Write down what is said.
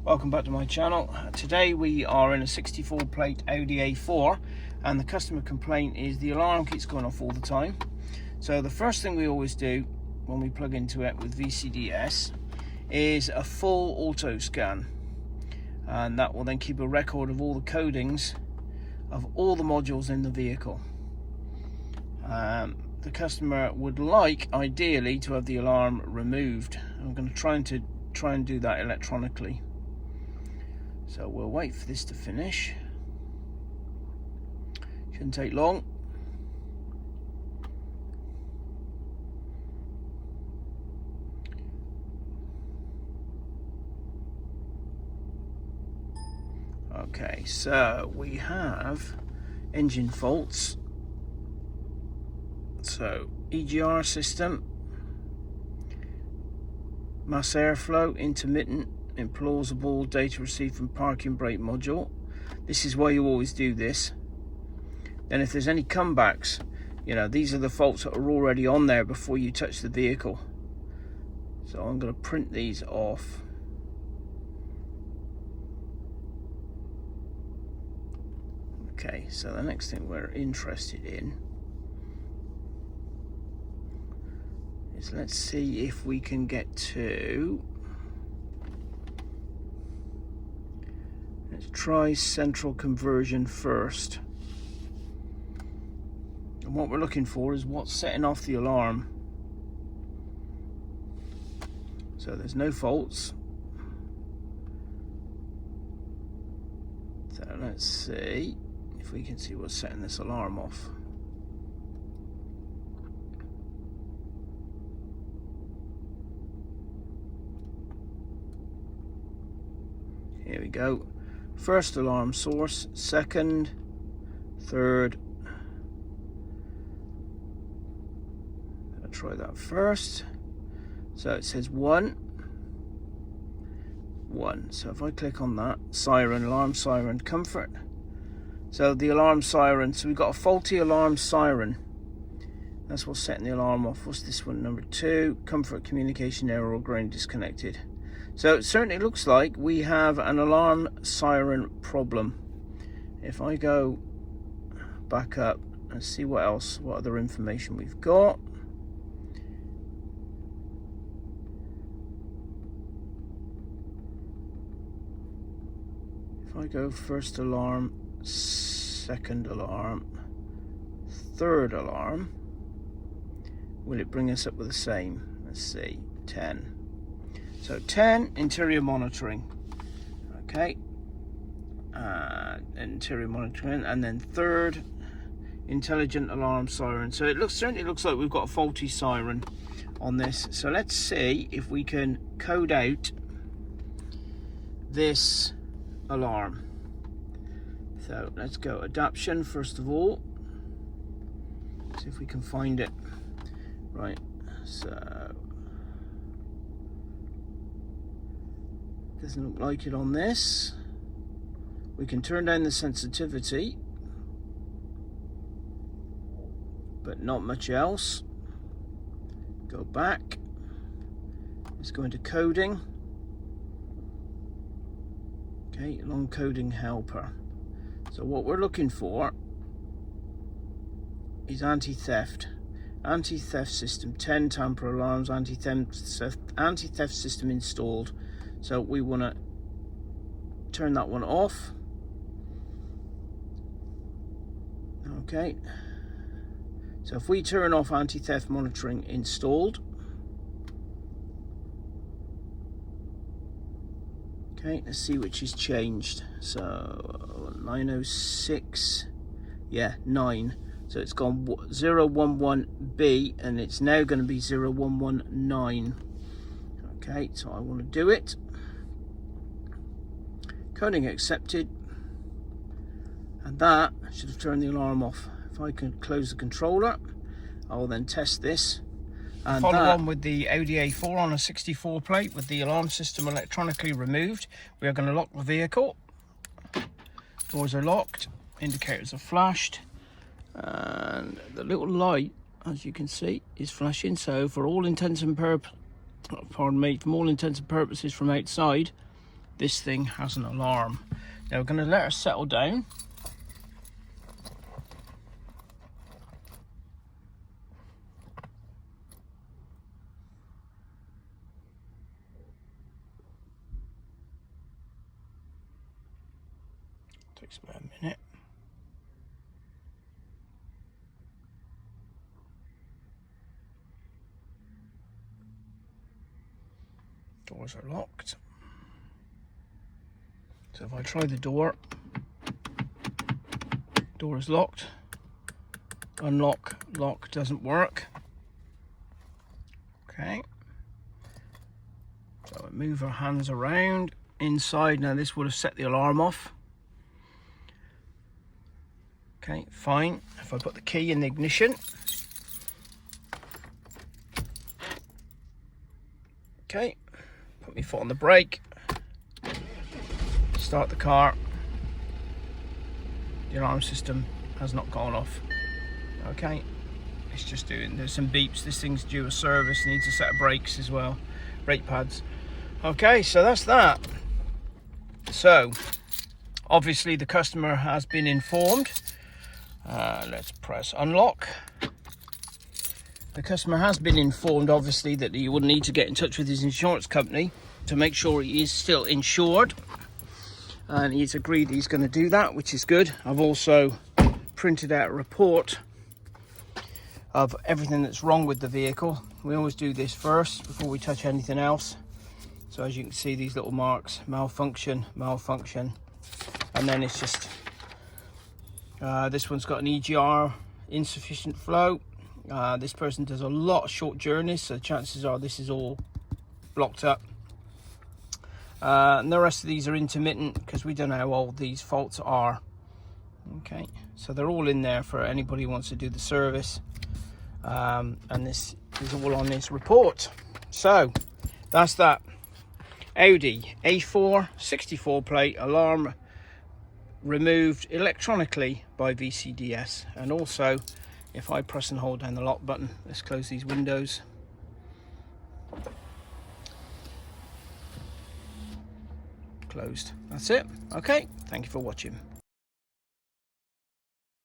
Welcome back to my channel. Today we are in a 64 plate Audi A4 and the customer complaint is the alarm keeps going off all the time. So the first thing we always do when we plug into it with VCDS is a full auto scan, and that will then keep a record of all the codings of all the modules in the vehicle. The customer would like ideally to have the alarm removed. I'm going to try and do that electronically. So we'll wait for this to finish. Shouldn't take long. Okay, so we have engine faults. So EGR system, mass airflow, intermittent, implausible, data received from parking brake module. This is why you always do this. Then if there's any comebacks, these are the faults that are already on there before you touch the vehicle. So I'm going to print these off. Okay, so the next thing we're interested in is, let's see if we can get to, let's try central conversion first. And what we're looking for is what's setting off the alarm. So there's no faults. So let's see if we can see what's setting this alarm off. Here we go. First alarm source, second, third. I'll try that first. So it says 1. So if I click on that, siren, alarm siren, comfort. So the alarm siren, so we've got a faulty alarm siren. That's what's setting the alarm off. What's this one? Number 2, comfort, communication error or grain disconnected. So it certainly looks like we have an alarm siren problem. If I go back up and see what other information we've got. If I go first alarm, second alarm, third alarm, will it bring us up with the same? Let's see, 10. So 10, interior monitoring. Okay, interior monitoring, and then third, intelligent alarm siren. So it certainly looks like we've got a faulty siren on this. So let's see if we can code out this alarm. So let's go adaption first of all. See if we can find it. Right, so doesn't look like it on this. We can turn down the sensitivity, but not much else. Go back. Let's go into coding. Okay, long coding helper. So what we're looking for is anti-theft. Anti-theft system, 10 tamper alarms, anti-theft system installed. So we want to turn that one off. Okay. So if we turn off anti-theft monitoring installed. Okay, let's see which is changed. So 906, yeah, 9. So it's gone 011B and it's now going to be 0119. Okay, so I want to do it. Coding accepted. And that should have turned the alarm off. If I can close the controller, I will then test this. And follow on with the Audi A4 on a 64 plate with the alarm system electronically removed. We are going to lock the vehicle. Doors are locked, indicators are flashed, and the little light, as you can see, is flashing. So for all intents and purposes, from all intents and purposes from outside, this thing has an alarm. Now we're going to let her settle down. Takes about a minute. Doors are locked. So if I try the door, door is locked. Unlock, lock doesn't work. Okay. So I move her hands around inside. Now this would have set the alarm off. Okay, fine. If I put the key in the ignition. Okay, put my foot on the brake. Start the car. The alarm system has not gone off. Okay, it's just doing, there's some beeps. This thing's due a service, needs a set of brakes as well, brake pads. Okay, so that's that. So, obviously the customer has been informed. Let's press unlock. The customer has been informed, obviously, that he would need to get in touch with his insurance company to make sure he is still insured. And he's agreed he's going to do that, which is good. I've also printed out a report of everything that's wrong with the vehicle. We always do this first before we touch anything else. So as you can see, these little marks, malfunction, malfunction. And then it's just, this one's got an EGR, insufficient flow. This person does a lot of short journeys, so chances are this is all blocked up. And the rest of these are intermittent because we don't know how old these faults are. Okay, so they're all in there for anybody who wants to do the service. And this is all on this report. So that's that. Audi A4 64 plate, alarm removed electronically by VCDS. And also, if I press and hold down the lock button, let's close these windows. Closed. That's it. Okay, thank you for watching.